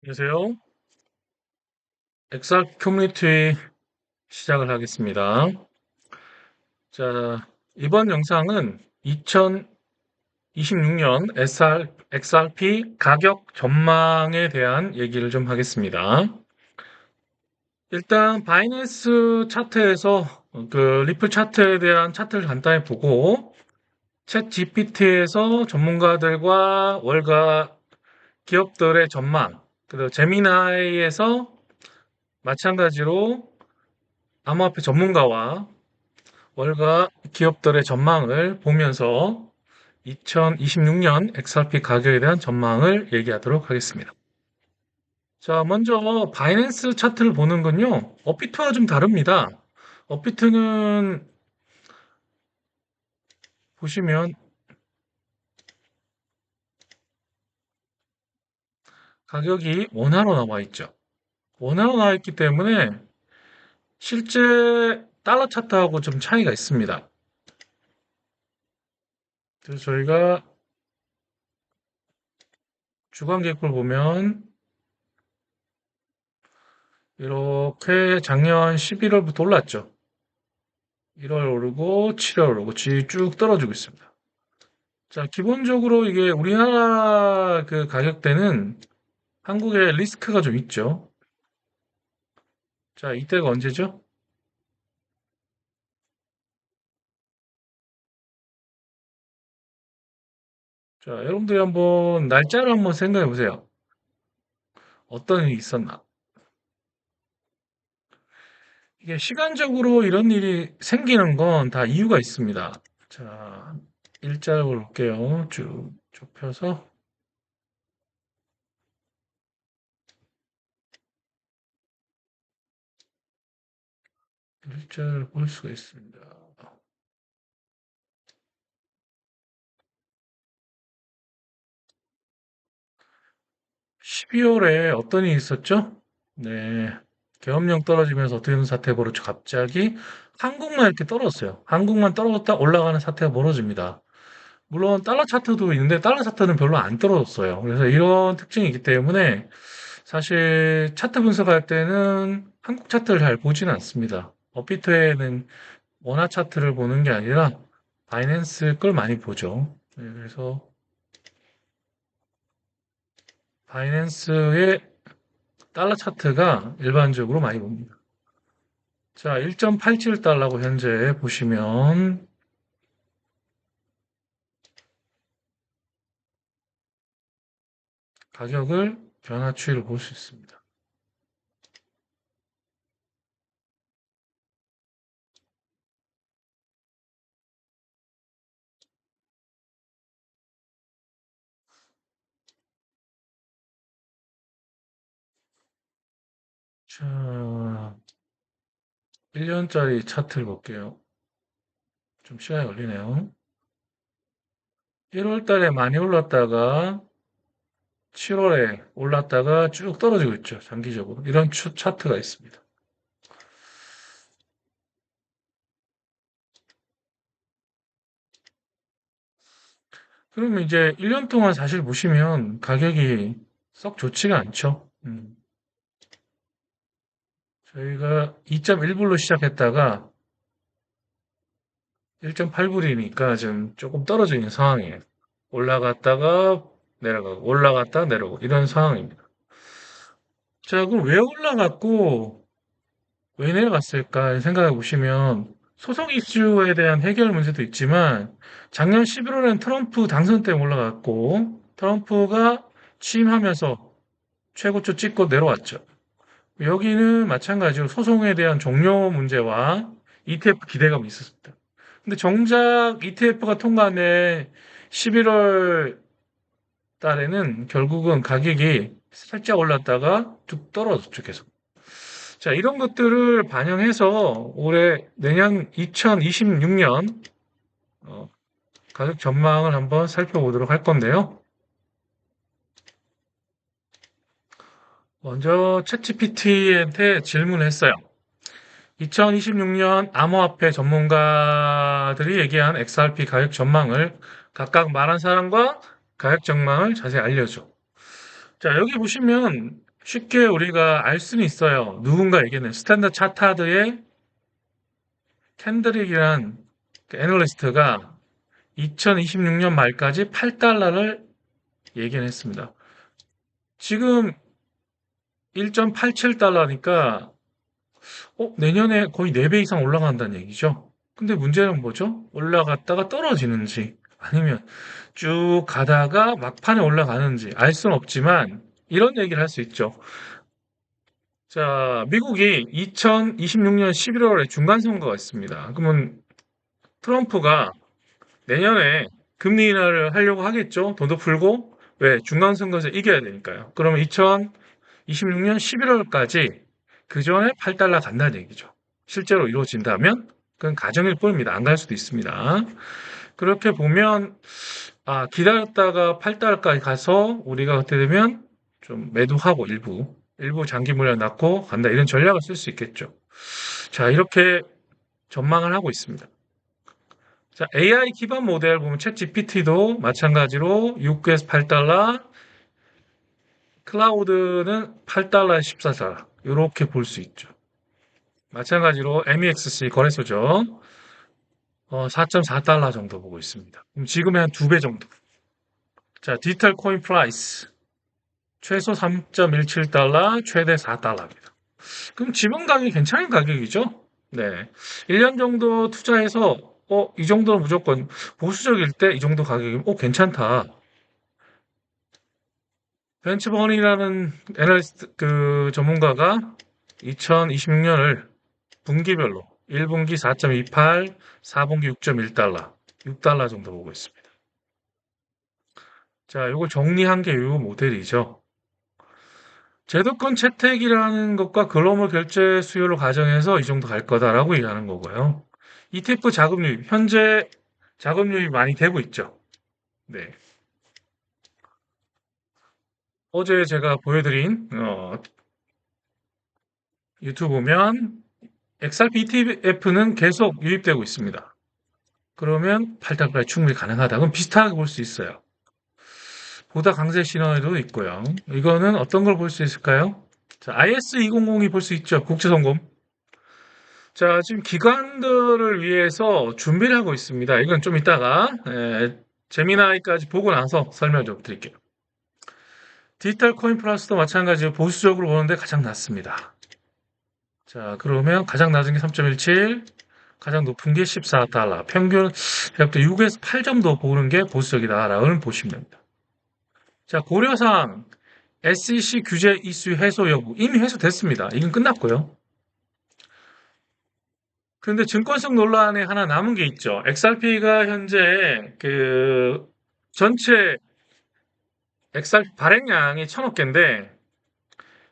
안녕하세요. 엑살 커뮤니티 시작을 하겠습니다. 자, 이번 영상은 2026년 XRP 가격 전망에 대한 얘기를 좀 하겠습니다. 일단 바이낸스 차트에서 리플 차트에 대한 차트를 간단히 보고 챗 GPT에서 전문가들과 월가 기업들의 전망, 그리고 제미나이에서 마찬가지로 암호화폐 전문가와 월가 기업들의 전망을 보면서 2026년 XRP 가격에 대한 전망을 얘기하도록 하겠습니다. 자, 먼저 바이낸스 차트를 보는 건요, 업비트와 좀 다릅니다. 업비트는 보시면 가격이 원화로 나와 있죠. 원화로 나와 있기 때문에 실제 달러 차트하고 좀 차이가 있습니다. 그래서 저희가 주간 계획을 보면 이렇게 작년 11월부터 올랐죠. 1월 오르고 7월 오르고 쭉 떨어지고 있습니다. 자, 기본적으로 이게 우리나라 그 가격대는 한국에 리스크가 좀 있죠. 자, 이때가 언제죠? 자, 여러분들이 한번 날짜를 한번 생각해 보세요. 어떤 일이 있었나? 이게 시간적으로 이런 일이 생기는 건 다 이유가 있습니다. 자, 일자를 볼게요. 쭉 좁혀서 일자를 볼 수가 있습니다. 12월에 어떤 일이 있었죠? 네. 계엄령 떨어지면서 어떻게 된 사태 벌어져 갑자기 한국만 이렇게 떨어졌어요. 한국만 떨어졌다 올라가는 사태가 벌어집니다. 물론 달러 차트도 있는데 달러 차트는 별로 안 떨어졌어요. 그래서 이런 특징이 있기 때문에 사실 차트 분석할 때는 한국 차트를 잘 보지는 않습니다. 업비트에는 원화 차트를 보는 게 아니라 바이낸스 걸 많이 보죠. 네, 그래서 바이낸스의 달러 차트가 일반적으로 많이 봅니다. 자, 1.87달러고 현재 보시면 가격을 변화 추이를 볼 수 있습니다. 자, 1년짜리 차트를 볼게요. 좀 시간이 걸리네요. 1월 달에 많이 올랐다가 7월에 올랐다가 쭉 떨어지고 있죠. 장기적으로. 이런 차트가 있습니다. 그러면 이제 1년 동안 사실 보시면 가격이 썩 좋지가 않죠. 저희가 2.1불로 시작했다가 1.8불이니까 지금 조금 떨어져 있는 상황이에요. 올라갔다가 내려가고, 올라갔다가 내려오고, 이런 상황입니다. 자, 그럼 왜 올라갔고, 왜 내려갔을까 생각해 보시면, 소속 이슈에 대한 해결 문제도 있지만, 작년 11월엔 트럼프 당선 때 올라갔고, 트럼프가 취임하면서 최고치 찍고 내려왔죠. 여기는 마찬가지로 소송에 대한 종료 문제와 ETF 기대감이 있었습니다. 근데 정작 ETF가 통과한 해 11월 달에는 결국은 가격이 살짝 올랐다가 쭉 떨어졌죠, 계속. 자, 이런 것들을 반영해서 내년 2026년 가격 전망을 한번 살펴보도록 할 건데요. 먼저 챗GPT한테 질문을 했어요. 2026년 암호화폐 전문가들이 얘기한 XRP 가격 전망을 각각 말한 사람과 가격 전망을 자세히 알려줘. 자, 여기 보시면 쉽게 우리가 알 수는 있어요. 누군가 얘기했네. 스탠다드 차타드의 캔드릭이란 그 애널리스트가 2026년 말까지 8달러를 얘기는 했습니다. 지금 1.87달러니까 내년에 거의 4배 이상 올라간다는 얘기죠. 근데 문제는 뭐죠? 올라갔다가 떨어지는지 아니면 쭉 가다가 막판에 올라가는지 알 수는 없지만 이런 얘기를 할 수 있죠. 자, 미국이 2026년 11월에 중간선거가 있습니다. 그러면 트럼프가 내년에 금리 인하를 하려고 하겠죠. 돈도 풀고. 왜? 중간선거에서 이겨야 되니까요. 그러면 2026년 11월까지 그 전에 8달러 간다는 얘기죠. 실제로 이루어진다면 그건 가정일 뿐입니다. 안 갈 수도 있습니다. 그렇게 보면 기다렸다가 8달러까지 가서 우리가 그때 되면 좀 매도하고 일부 장기 물량 낳고 간다 이런 전략을 쓸 수 있겠죠. 자, 이렇게 전망을 하고 있습니다. 자, AI 기반 모델 보면 챗 GPT도 마찬가지로 6에서 8달러, 클라우드는 8달러에 14달러 이렇게 볼 수 있죠. 마찬가지로 MEXC 거래소죠. 4.4달러 정도 보고 있습니다. 그럼 지금의 한 2배 정도. 자, 디지털 코인 프라이스. 최소 3.17달러, 최대 4달러입니다. 그럼 지분 가격이 괜찮은 가격이죠? 네. 1년 정도 투자해서, 이 정도는 무조건 보수적일 때 이 정도 가격이면, 괜찮다. 벤츠버니라는 애널리스트, 그 전문가가 2026년을 분기별로 1분기 4.28, 4분기 6.1달러, 6달러 정도 보고 있습니다. 자, 요거 정리한 게 요 모델이죠. 제도권 채택이라는 것과 글로벌 결제 수요를 가정해서 이 정도 갈 거다라고 얘기하는 거고요. ETF 자금 유입, 현재 자금 유입 많이 되고 있죠. 네. 어제 제가 보여드린 유튜브 보면 XRP ETF는 계속 유입되고 있습니다. 그러면 8달러에 충분히 가능하다. 그럼 비슷하게 볼 수 있어요. 보다 강세 시나리오도 있고요. 이거는 어떤 걸 볼 수 있을까요? 자, IS2002 볼 수 있죠. 국제송금. 자, 지금 기관들을 위해서 준비를 하고 있습니다. 이건 좀 이따가 재미나이까지 보고 나서 설명 좀 드릴게요. 디지털 코인 플러스도 마찬가지로 보수적으로 보는데 가장 낮습니다. 자, 그러면 가장 낮은 게 3.17, 가장 높은 게 14달러. 평균 대략 6에서 8 정도 보는 게 보수적이다라고 보시면 됩니다. 자, 고려사항 SEC 규제 이슈 해소 여부 이미 해소됐습니다. 이건 끝났고요. 그런데 증권성 논란에 하나 남은 게 있죠. XRP가 현재 그 전체 XRP 발행량이 1,000억 개인데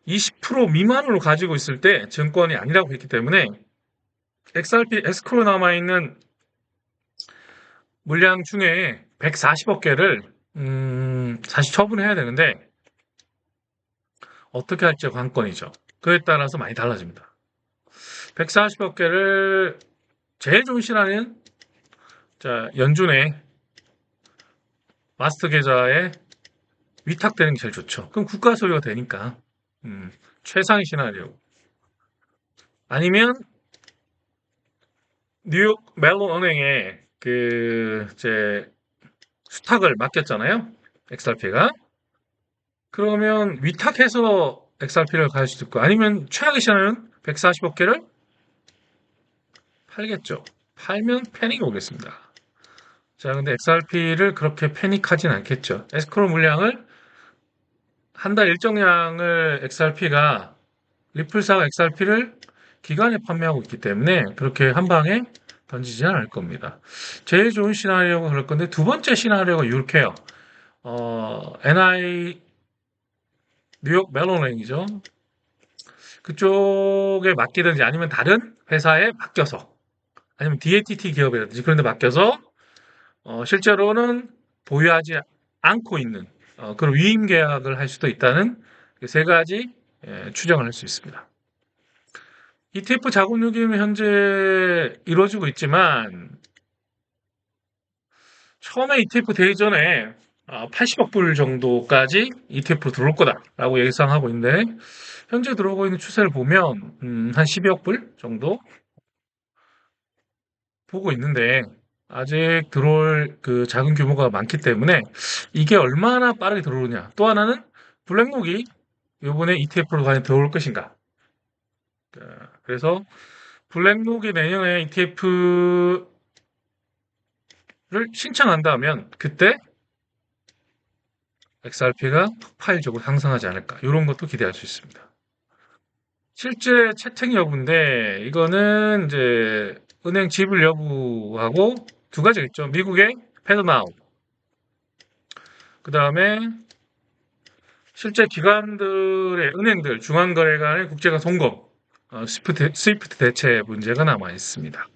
20% 미만으로 가지고 있을 때 증권이 아니라고 했기 때문에 XRP 에스크로 남아있는 물량 중에 140억 개를 다시 처분해야 되는데 어떻게 할지가 관건이죠. 그에 따라서 많이 달라집니다. 140억 개를 제일 좋은 시나리오는 연준의 마스터 계좌에 위탁되는 게 제일 좋죠. 그럼 국가 소유가 되니까 최상의 시나리오. 아니면 뉴욕 멜론 은행에 수탁을 맡겼잖아요. XRP가. 그러면 위탁해서 XRP를 갈 수도 있고 아니면 최악의 시나리오는 140억 개를 팔겠죠. 팔면 패닉이 오겠습니다. 자, 근데 XRP를 그렇게 패닉하진 않겠죠. 에스크로 물량을 한 달 일정량을 XRP가 리플사가 XRP를 기간에 판매하고 있기 때문에 그렇게 한 방에 던지지 않을 겁니다. 제일 좋은 시나리오가 그럴 건데 두 번째 시나리오가 이렇게요. NI 뉴욕 멜론행이죠. 그쪽에 맡기든지 아니면 다른 회사에 맡겨서 아니면 DATT 기업이라든지 그런 데 맡겨서 실제로는 보유하지 않고 있는 그런 위임 계약을 할 수도 있다는 세 가지 추정을 할 수 있습니다. ETF 자금 유기는 현재 이루어지고 있지만 처음에 ETF 되기 전에 80억 불 정도까지 ETF로 들어올 거다라고 예상하고 있는데 현재 들어오고 있는 추세를 보면 한 12억 불 정도 보고 있는데 아직 들어올 그 작은 규모가 많기 때문에 이게 얼마나 빠르게 들어오느냐. 또 하나는 블랙록이 이번에 ETF로 과연 들어올 것인가. 그래서 블랙록이 내년에 ETF를 신청한다면 그때 XRP가 폭발적으로 상승하지 않을까. 이런 것도 기대할 수 있습니다. 실제 채택 여부인데 이거는 이제 은행 지불 여부하고 두 가지가 있죠. 미국의 패드나우, 그 다음에 실제 기관들의 은행들, 중앙거래관의 국제가 송금, 스위프트 대체 문제가 남아 있습니다.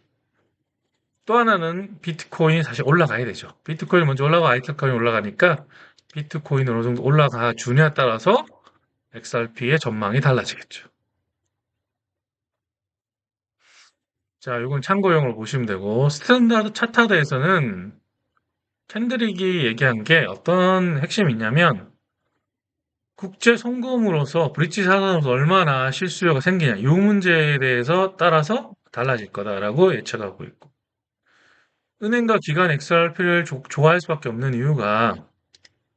또 하나는 비트코인이 다시 올라가야 되죠. 비트코인이 먼저 올라가고 알트코인이 올라가니까 비트코인이 어느 정도 올라가 주냐에 따라서 XRP의 전망이 달라지겠죠. 자, 이건 참고용으로 보시면 되고 스탠다드 차트에서는 캔드릭이 얘기한 게 어떤 핵심이 있냐면 국제 송금으로서 브릿지 사단으로서 얼마나 실수요가 생기냐 이 문제에 대해서 따라서 달라질 거다라고 예측하고 있고 은행과 기관 XRP를 좋아할 수밖에 없는 이유가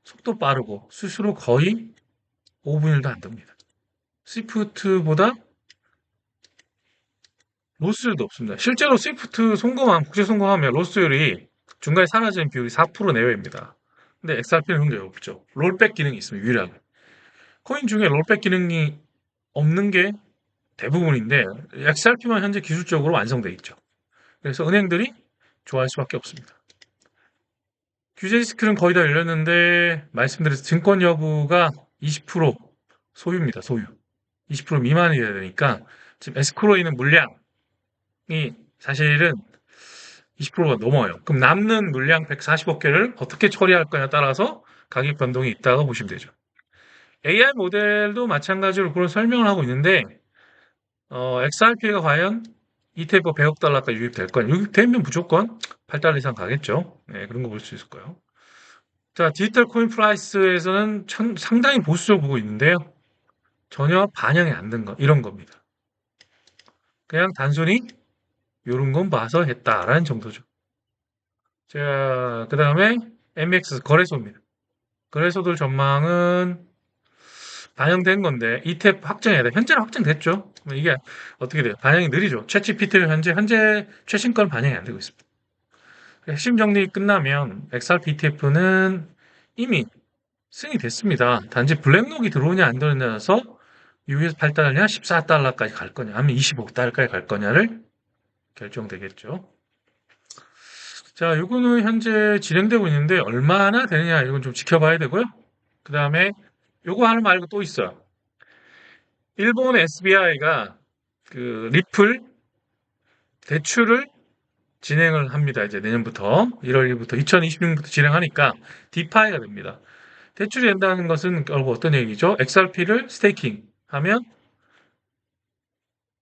속도 빠르고 수수료 거의 5분의 1도 안 됩니다. 스위프트보다 로스율도 없습니다. 실제로 스위프트 송금함, 국제 송금하면 로스율이 중간에 사라지는 비율이 4% 내외입니다. 근데 XRP는 그런 게 없죠. 롤백 기능이 있습니다. 유일하게. 코인 중에 롤백 기능이 없는 게 대부분인데 XRP만 현재 기술적으로 완성돼 있죠. 그래서 은행들이 좋아할 수밖에 없습니다. 규제 리스크는 거의 다 열렸는데 말씀드린 증권 여부가 20% 소유입니다. 소유. 20% 미만이 돼야 되니까 지금 에스크로에 있는 물량이 사실은 20%가 넘어요. 그럼 남는 물량 140억 개를 어떻게 처리할 거냐에 따라서 가격 변동이 있다고 보시면 되죠. AI 모델도 마찬가지로 그런 설명을 하고 있는데 XRP가 과연 ETF 100억 달러까지 유입될 거냐. 유입되면 무조건 8달러 이상 가겠죠. 네, 그런 거 볼 수 있을 거예요. 자, 디지털 코인 프라이스에서는 상당히 보수적으로 보고 있는데요. 전혀 반영이 안 된 거, 이런 겁니다. 그냥 단순히 요런 건 봐서 했다라는 정도죠. 자, 그 다음에 MX 거래소입니다. 거래소들 전망은 반영된 건데 ETF 확정해야 돼. 현재는 확정됐죠. 이게 어떻게 돼요? 반영이 느리죠. 챗GPT는 현재 최신 건 반영이 안 되고 있습니다. 핵심 정리 끝나면 XRP ETF는 이미 승이 됐습니다. 단지 블랙록이 들어오냐 안 들어오냐에서 6에서 8달러냐 14달러까지 갈 거냐 아니면 25달러까지 갈 거냐를 결정되겠죠. 자, 요거는 현재 진행되고 있는데 얼마나 되느냐 이건 좀 지켜봐야 되고요. 그 다음에 요거 하나 말고 또 있어요. 일본 SBI가 그 리플 대출을 진행을 합니다. 이제 내년부터 1월 1일부터 2026년부터 진행하니까 디파이가 됩니다. 대출이 된다는 것은 결국 어떤 얘기죠? XRP를 스테이킹 하면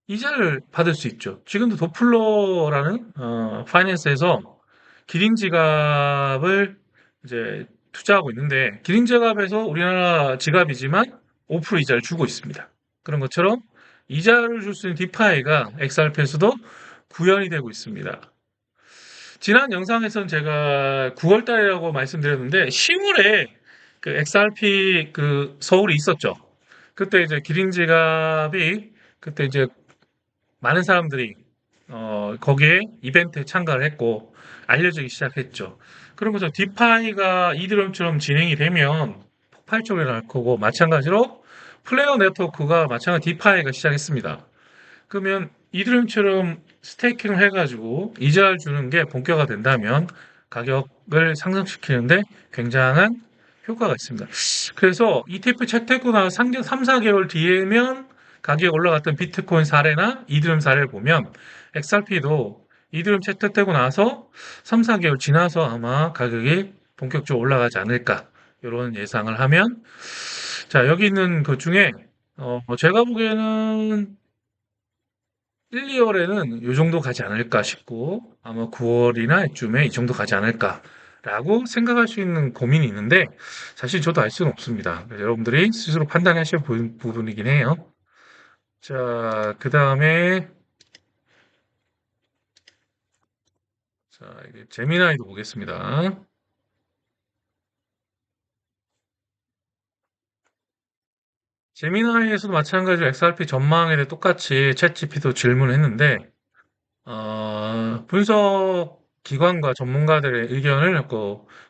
이자를 받을 수 있죠. 지금도 도플러라는 파이낸스에서 기린 지갑을 이제 투자하고 있는데 기린 지갑에서 우리나라 지갑이지만 5% 이자를 주고 있습니다. 그런 것처럼 이자를 줄 수 있는 디파이가 XRP에서도 구현이 되고 있습니다. 지난 영상에서는 제가 9월 달이라고 말씀드렸는데 10월에 그 XRP 그 서울이 있었죠. 그때 이제 기린 지갑이 그때 이제 많은 사람들이 거기에 이벤트에 참가를 했고 알려지기 시작했죠. 그런 거죠. 디파이가 이드럼처럼 진행이 되면 폭발적으로 날 거고 마찬가지로 플레어 네트워크가 마찬가지 디파이가 시작했습니다. 그러면 이드럼처럼 스테이킹을 해가지고 이자를 주는 게 본격화 된다면 가격을 상승시키는데 굉장한 효과가 있습니다. 그래서 ETF 채택고 나서 3, 4개월 뒤에면 가격이 올라갔던 비트코인 사례나 이드럼 사례를 보면 XRP도 이드럼 채택되고 나서 3, 4개월 지나서 아마 가격이 본격적으로 올라가지 않을까 이런 예상을 하면 자 여기 있는 것 중에 제가 보기에는 1, 2월에는 이 정도 가지 않을까 싶고 아마 9월이나 이쯤에 이 정도 가지 않을까라는 라고 생각할 수 있는 고민이 있는데 사실 저도 알 수는 없습니다. 그래서 여러분들이 스스로 판단하셔야 부분이긴 해요. 자, 그 다음에 자, 이게 제미나이도 보겠습니다. 제미나이에서도 마찬가지로 XRP 전망에 대해 똑같이 챗GPT도 질문했는데 분석 기관과 전문가들의 의견을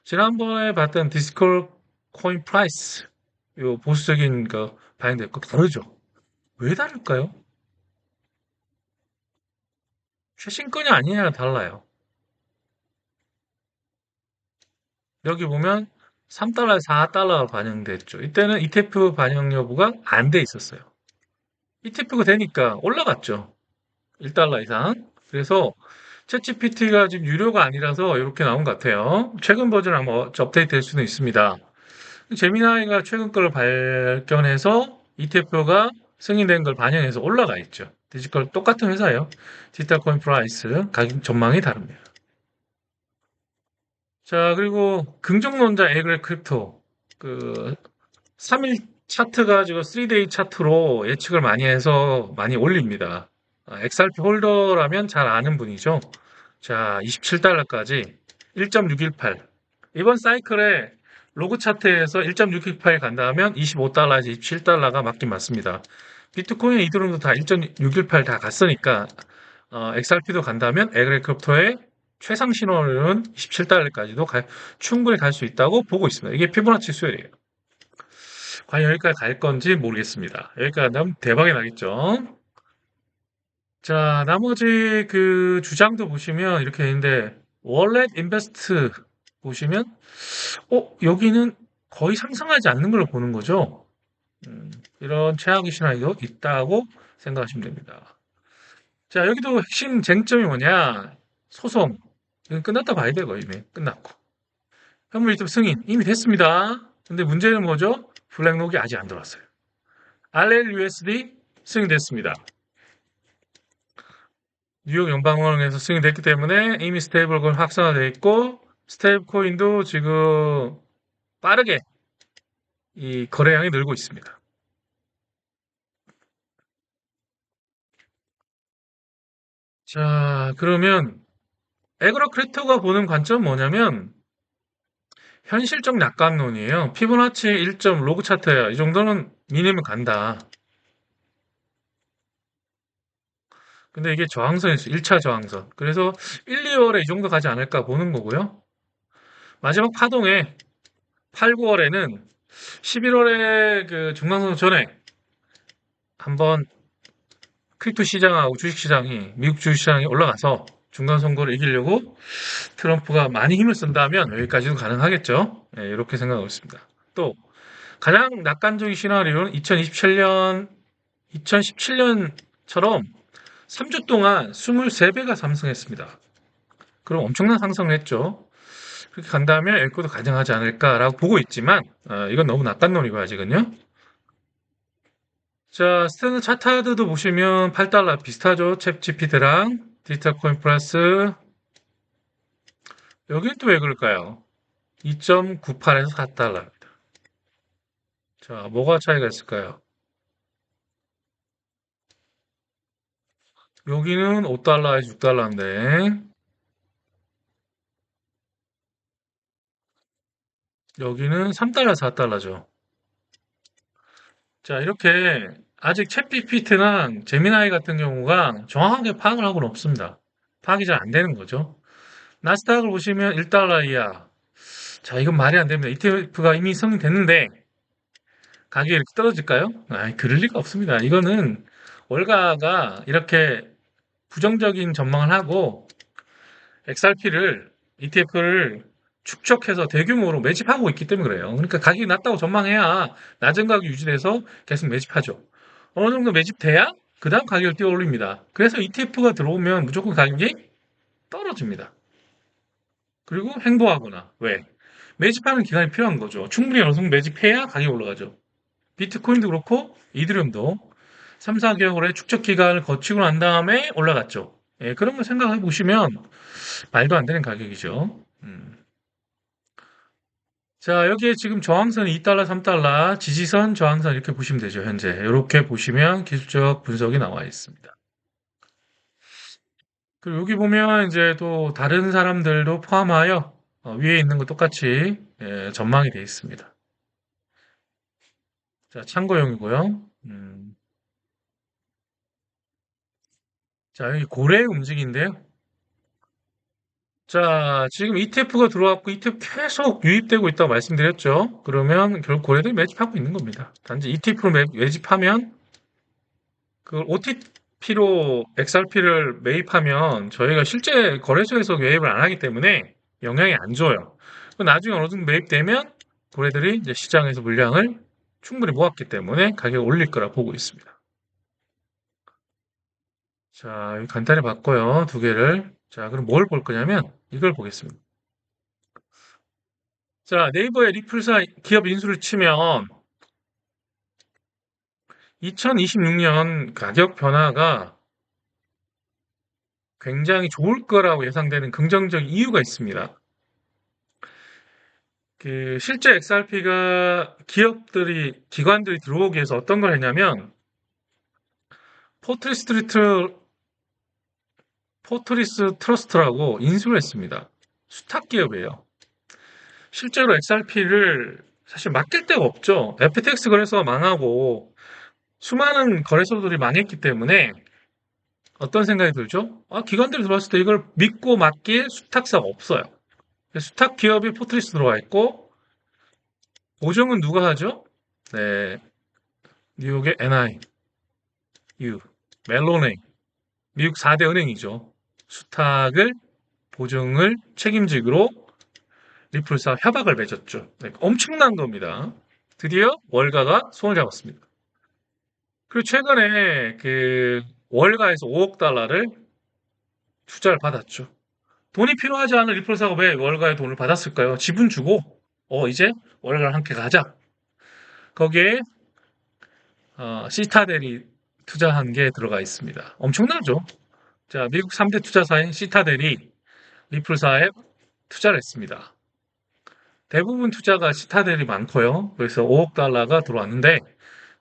지난번에 봤던 디스콜 코인 프라이스 요 보수적인 그 바인드 다르죠. 왜 다를까요? 최신권이 아니냐 달라요. 여기 보면 3달러에서 4달러가 반영됐죠. 이때는 ETF 반영 여부가 안 돼 있었어요. ETF가 되니까 올라갔죠. 1달러 이상. 그래서 챗GPT가 지금 유료가 아니라서 이렇게 나온 것 같아요. 최근 버전 아마 업데이트 될 수는 있습니다. 제미나이가 최근 걸 발견해서 ETF가 승인된 걸 반영해서 올라가 있죠. 디지털 똑같은 회사예요. 디지털 코인 프라이스 가격 전망이 다릅니다. 자, 그리고 긍정론자 에그레 크립토 그 3일 차트 가지고 3데이 차트로 예측을 많이 해서 많이 올립니다. XRP 홀더라면 잘 아는 분이죠. 자, 27달러까지 1.618. 이번 사이클에 로그 차트에서 1.618 간다면 25달러에서 27달러가 맞긴 맞습니다. 비트코인, 이더리움도 다 1.618 다 갔으니까 XRP도 간다면 에그레크립토의 최상 신호는 27달러까지도 충분히 갈 수 있다고 보고 있습니다. 이게 피보나치 수열이에요. 과연 여기까지 갈 건지 모르겠습니다. 여기까지 간다면 대박이 나겠죠. 자, 나머지 그 주장도 보시면 이렇게 있는데, 월렛 인베스트 보시면, 여기는 거의 상승하지 않는 걸로 보는 거죠. 이런 최악의 시나리오 있다고 생각하시면 됩니다. 자, 여기도 핵심 쟁점이 뭐냐? 소송. 이건 끝났다 봐야 돼요, 이미. 끝났고. 현물 유튜브 승인 이미 됐습니다. 근데 문제는 뭐죠? 블랙록이 아직 안 들어왔어요. RLUSD 승인됐습니다. 뉴욕 연방은행에서 승인됐기 때문에 이미 스테이블코인 확산화되어 있고 스테이블 코인도 지금 빠르게 이 거래량이 늘고 있습니다. 자, 그러면 에그로 크리토가 보는 관점은 뭐냐면 현실적 낙관론이에요. 피보나치 1점 로그 차트야. 이 정도는 미니멈 간다. 근데 이게 저항선이 있어요. 1차 저항선. 그래서 1, 2월에 이 정도 가지 않을까 보는 거고요. 마지막 파동에 8, 9월에는 11월에 그 중간선거 전에 한번 크립토 시장하고 주식 시장이 미국 주식 시장이 올라가서 중간 선거를 이기려고 트럼프가 많이 힘을 쓴다면 여기까지도 가능하겠죠. 네, 이렇게 생각하고 있습니다. 또 가장 낙관적인 시나리오는 2017년처럼 3주 동안 23배가 상승했습니다. 그럼 엄청난 상승을 했죠. 그렇게 간다면 여기도 가능하지 않을까라고 보고 있지만 이건 너무 낙관론이고 아직은요. 자, 스탠드 차트도 보시면 8달러 비슷하죠. 챗 GPT랑 디지털 코인 플러스 여긴 또 왜 그럴까요? 2.98에서 4달러입니다. 자, 뭐가 차이가 있을까요? 여기는 5달러에서 6달러인데 여기는 3달러, 4달러죠. 자, 이렇게 아직 챗 GPT나 제미나이 같은 경우가 정확하게 파악을 하고는 없습니다. 파악이 잘 안 되는 거죠. 나스닥을 보시면 1달러 이하. 자, 이건 말이 안 됩니다. ETF가 이미 성립됐는데 가격이 이렇게 떨어질까요? 그럴 리가 없습니다. 이거는 월가가 이렇게 부정적인 전망을 하고 XRP를, ETF를 축적해서 대규모로 매집하고 있기 때문에 그래요. 그러니까 가격이 낮다고 전망해야 낮은 가격 유지돼서 계속 매집하죠. 어느 정도 매집돼야 그 다음 가격을 띄워 올립니다. 그래서 ETF가 들어오면 무조건 가격이 떨어집니다. 그리고 행보하거나, 왜? 매집하는 기간이 필요한 거죠. 충분히 어느 정도 매집해야 가격이 올라가죠. 비트코인도 그렇고 이더리움도 3, 4개월의 축적 기간을 거치고 난 다음에 올라갔죠. 예, 그런 걸 생각해 보시면 말도 안 되는 가격이죠. 자, 여기에 지금 저항선이 2달러, 3달러, 지지선, 저항선 이렇게 보시면 되죠, 현재. 이렇게 보시면 기술적 분석이 나와 있습니다. 그리고 여기 보면 이제 또 다른 사람들도 포함하여 위에 있는 거 똑같이 전망이 되어 있습니다. 자, 참고용이고요. 자, 여기 고래 움직인데요. 자, 지금 ETF가 들어왔고 ETF 계속 유입되고 있다고 말씀드렸죠. 그러면 결국 고래들이 매집하고 있는 겁니다. 단지 ETF로 매집하면 그걸 OTP로 XRP를 매입하면 저희가 실제 거래소에서 매입을 안 하기 때문에 영향이 안 줘요. 나중에 어느 정도 매입되면 고래들이 이제 시장에서 물량을 충분히 모았기 때문에 가격을 올릴 거라 보고 있습니다. 자, 여기 간단히 봤고요. 두 개를. 자, 그럼 뭘 볼 거냐면 이걸 보겠습니다. 자, 네이버에 리플사 기업 인수를 치면 2026년 가격 변화가 굉장히 좋을 거라고 예상되는 긍정적 이유가 있습니다. 그 실제 XRP가 기관들이 들어오기 위해서 어떤 걸 했냐면 포트리스 트리트, 포트리스 트러스트라고 인수를 했습니다. 수탁 기업이에요. 실제로 XRP를 사실 맡길 데가 없죠. FTX 거래소가 망하고 수많은 거래소들이 망했기 때문에 어떤 생각이 들죠? 아, 기관들이 들어왔을 때 이걸 믿고 맡길 수탁사가 없어요. 수탁 기업이 포트리스 들어와 있고 보증은 누가 하죠? 네, 뉴욕의 NIU, 멜론의 미국 4대 은행이죠. 수탁을 보증을 책임지기로 리플사 협약을 맺었죠. 네, 엄청난 겁니다. 드디어 월가가 손을 잡았습니다. 그리고 최근에 그 월가에서 5억 달러를 투자를 받았죠. 돈이 필요하지 않은 리플사가 왜 월가에 돈을 받았을까요? 지분 주고 이제 월가랑 함께 가자. 거기에 시타델이 투자한 게 들어가 있습니다. 엄청나죠? 자, 미국 3대 투자사인 시타델이 리플사에 투자를 했습니다. 대부분 투자가 시타델이 많고요. 그래서 5억 달러가 들어왔는데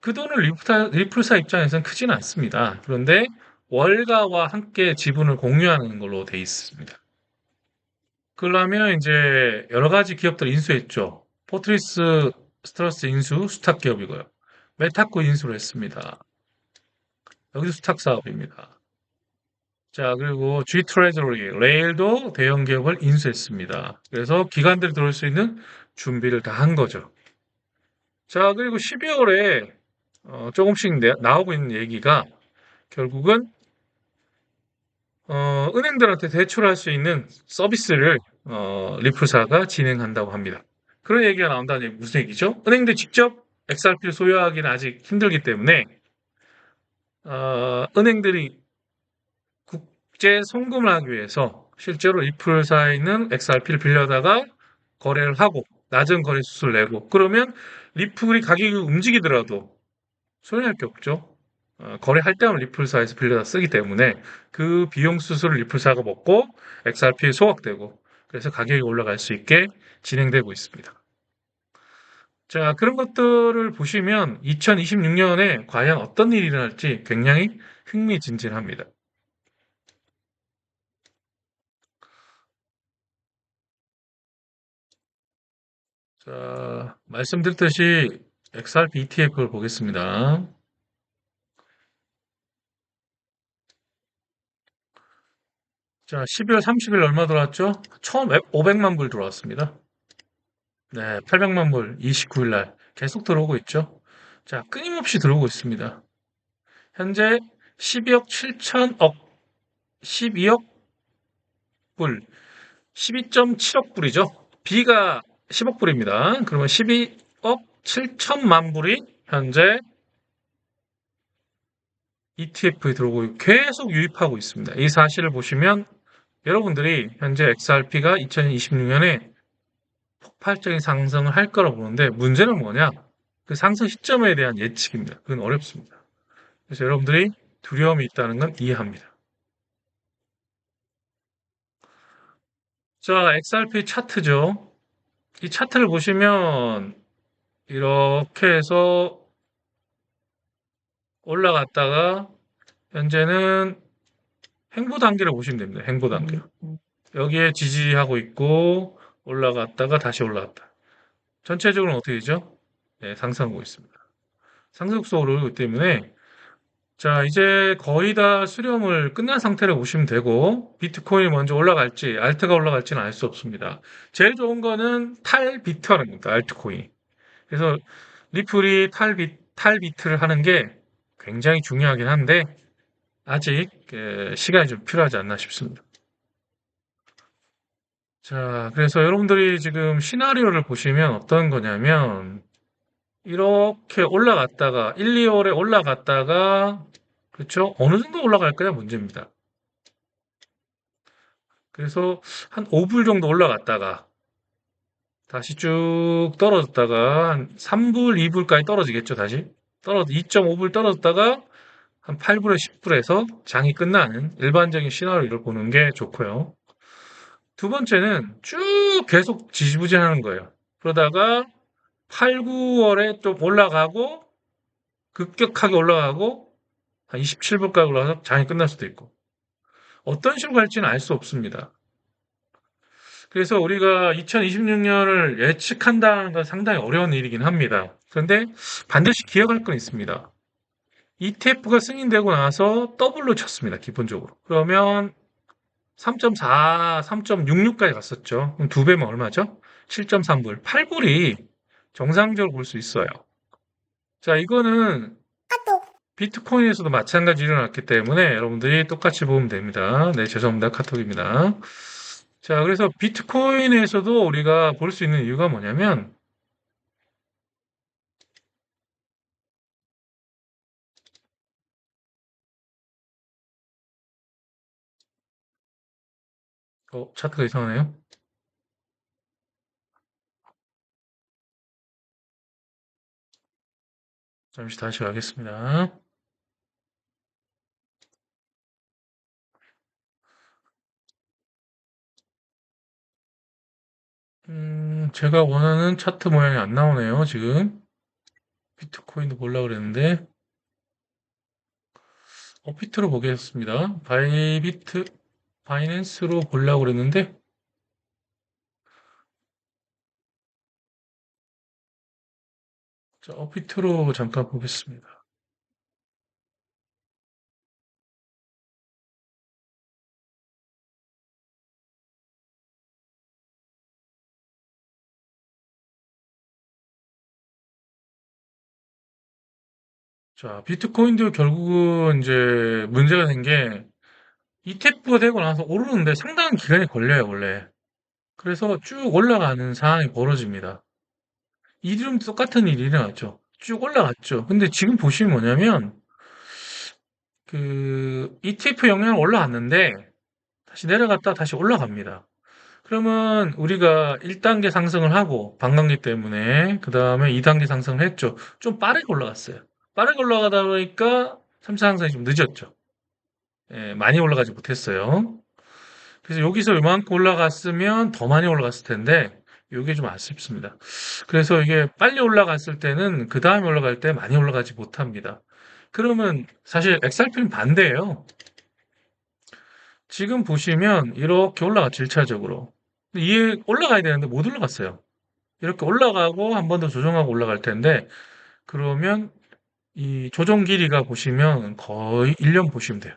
그 돈을 리플사 입장에서는 크지는 않습니다. 그런데 월가와 함께 지분을 공유하는 걸로 돼 있습니다. 그러면 이제 여러 가지 기업들 인수했죠. 포트리스 스트러스 인수 수탁 기업이고요. 메타코 인수를 했습니다. 여기도 수탁 사업입니다. 자, 그리고 G 트레저리, 레일도 대형 기업을 인수했습니다. 그래서 기관들이 들어올 수 있는 준비를 다 한 거죠. 자, 그리고 12월에 조금씩 나오고 있는 얘기가 결국은 은행들한테 대출할 수 있는 서비스를 리플사가 진행한다고 합니다. 그런 얘기가 나온다는 얘기 무슨 얘기죠? 은행들 직접 XRP를 소유하기는 아직 힘들기 때문에 은행들이 국제 송금을 하기 위해서 실제로 리플사에 있는 XRP를 빌려다가 거래를 하고 낮은 거래 수수를 내고 그러면 리플이 가격이 움직이더라도 손해할 게 없죠. 거래할 때만 리플사에서 빌려다 쓰기 때문에 그 비용 수수를 리플사가 먹고 XRP에 소각되고 그래서 가격이 올라갈 수 있게 진행되고 있습니다. 자, 그런 것들을 보시면 2026년에 과연 어떤 일이 일어날지 굉장히 흥미진진합니다. 자, 말씀드렸듯이 XRP ETF를 보겠습니다. 자, 12월 30일 얼마 들어왔죠? 1,500만 불 들어왔습니다. 네, 800만 불 29일 날 계속 들어오고 있죠. 자, 끊임없이 들어오고 있습니다. 현재 12억 7천억, 12억 불, 12.7억 불이죠. B가 10억 불입니다. 그러면 12억 7천만 불이 현재 ETF에 들어오고 계속 유입하고 있습니다. 이 사실을 보시면 여러분들이 현재 XRP가 2026년에 폭발적인 상승을 할 거라고 보는데 문제는 뭐냐? 그 상승 시점에 대한 예측입니다. 그건 어렵습니다. 그래서 여러분들이 두려움이 있다는 건 이해합니다. 자, XRP 차트죠. 이 차트를 보시면 이렇게 해서 올라갔다가 현재는 횡보 단계를 보시면 됩니다. 횡보 단계. 여기에 지지하고 있고 올라갔다가 다시 올라갔다. 전체적으로 어떻게 되죠? 네, 상승하고 있습니다. 상승속도로 오르기 때문에 자, 이제 거의 다 수렴을 끝난 상태로 보시면 되고 비트코인이 먼저 올라갈지 알트가 올라갈지는 알 수 없습니다. 제일 좋은 거는 탈비트하는 겁니다. 알트코인. 그래서 리플이 탈비트를 하는 게 굉장히 중요하긴 한데 아직 시간이 좀 필요하지 않나 싶습니다. 자, 그래서 여러분들이 지금 시나리오를 보시면 어떤 거냐면 이렇게 올라갔다가 1, 2월에 올라갔다가 그렇죠? 어느 정도 올라갈까요? 문제입니다. 그래서 한 5불 정도 올라갔다가 다시 쭉 떨어졌다가 한 3불, 2불까지 떨어지겠죠, 다시. 2.5불 떨어졌다가 한 8불에 10불에서 장이 끝나는 일반적인 시나리오를 보는 게 좋고요. 두 번째는 쭉 계속 지지부진하는 거예요. 그러다가 8, 9월에 좀 올라가고 급격하게 올라가고 한 27불까지 올라가서 장이 끝날 수도 있고 어떤 식으로 갈지는 알 수 없습니다. 그래서 우리가 2026년을 예측한다는 건 상당히 어려운 일이긴 합니다. 그런데 반드시 기억할 건 있습니다. ETF가 승인되고 나서 더블로 쳤습니다. 기본적으로. 그러면 3.4, 3.66까지 갔었죠. 그럼 두 배면 얼마죠? 7.3불. 8불이 정상적으로 볼 수 있어요. 자, 이거는 비트코인에서도 마찬가지 일어났기 때문에 여러분들이 똑같이 보면 됩니다. 네, 죄송합니다. 카톡입니다. 자, 그래서 비트코인에서도 우리가 볼 수 있는 이유가 뭐냐면, 차트가 이상하네요. 잠시 다시 가겠습니다. 제가 원하는 차트 모양이 안 나오네요, 지금. 비트코인도 보려고 그랬는데, 비트로 보겠습니다. 바이낸스로 보려고 그랬는데, 자, 비트로 잠깐 보겠습니다. 자, 비트코인도 결국은 이제 문제가 된 게, ETF가 되고 나서 오르는데 상당한 기간이 걸려요, 원래. 그래서 쭉 올라가는 상황이 벌어집니다. 이름도 똑같은 일이 일어났죠. 쭉 올라갔죠. 근데 지금 보시면 뭐냐면, ETF 영향을 올라갔는데, 다시 내려갔다 다시 올라갑니다. 그러면 우리가 1단계 상승을 하고, 반감기 때문에, 그 다음에 2단계 상승을 했죠. 좀 빠르게 올라갔어요. 빠르게 올라가다 보니까 3차 상승이 좀 늦었죠. 예, 많이 올라가지 못했어요. 그래서 여기서 이만큼 올라갔으면 더 많이 올라갔을 텐데, 이게 좀 아쉽습니다. 그래서 이게 빨리 올라갔을 때는 그 다음에 올라갈 때 많이 올라가지 못합니다. 그러면 사실 XRP는 반대예요. 지금 보시면 이렇게 올라갔죠, 1차적으로. 이에 올라가야 되는데 못 올라갔어요. 이렇게 올라가고 한 번 더 조정하고 올라갈 텐데, 그러면 이 조정 길이가 보시면 거의 1년 보시면 돼요.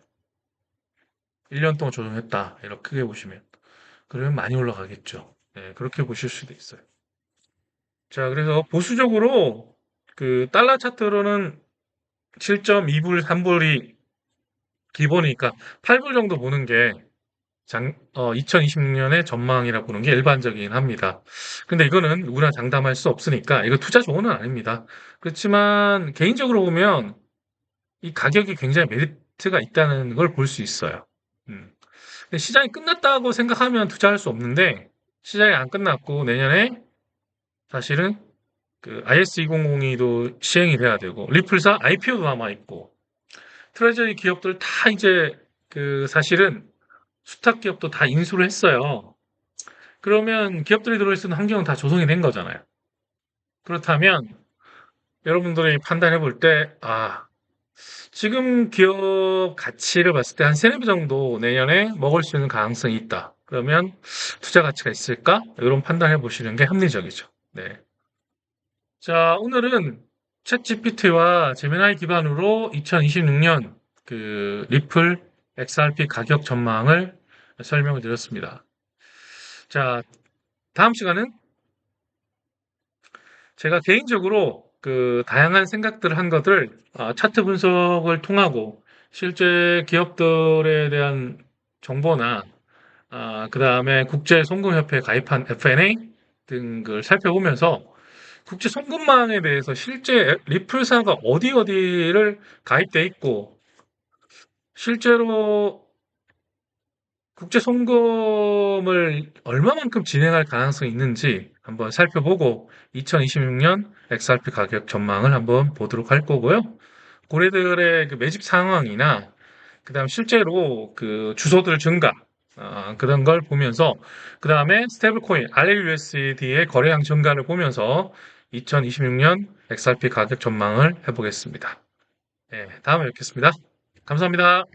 1년 동안 조정했다. 이렇게 크게 보시면. 그러면 많이 올라가겠죠. 네, 그렇게 보실 수도 있어요. 자, 그래서 보수적으로 달러 차트로는 7.2불, 3불이 기본이니까 8불 정도 보는 게 2026년의 전망이라 보는 게 일반적이긴 합니다. 근데 이거는 누구나 장담할 수 없으니까 이거 투자 조언은 아닙니다. 그렇지만 개인적으로 보면 이 가격이 굉장히 메리트가 있다는 걸 볼 수 있어요. 음. 근데 시장이 끝났다고 생각하면 투자할 수 없는데 시장이 안 끝났고 내년에 사실은 IS2002도 시행이 돼야 되고 리플사 IPO도 남아 있고 트레저리 기업들 다 이제 사실은 수탁 기업도 다 인수를 했어요. 그러면 기업들이 들어올 수 있는 환경은 다 조성이 된 거잖아요. 그렇다면 여러분들이 판단해 볼 때, 지금 기업 가치를 봤을 때 한 3~4배 정도 내년에 먹을 수 있는 가능성이 있다. 그러면 투자 가치가 있을까? 이런 판단해 보시는 게 합리적이죠. 네. 자, 오늘은 챗GPT와 제미나이 기반으로 2026년 그 리플 XRP 가격 전망을 설명을 드렸습니다. 자, 다음 시간은 제가 개인적으로 그 다양한 생각들을 한 것들 차트 분석을 통하고 실제 기업들에 대한 정보나 그다음에 국제송금협회에 가입한 FNA 등을 살펴보면서 국제송금망에 대해서 실제 리플사가 어디 어디를 가입돼 있고 실제로 국제송금을 얼마만큼 진행할 가능성이 있는지 한번 살펴보고 2026년 XRP 가격 전망을 한번 보도록 할 거고요. 고래들의 그 매집 상황이나 그다음 실제로 그 주소들 증가 그런 걸 보면서 그다음에 스테이블코인 RLUSD의 거래량 증가를 보면서 2026년 XRP 가격 전망을 해보겠습니다. 네, 다음에 뵙겠습니다. 감사합니다.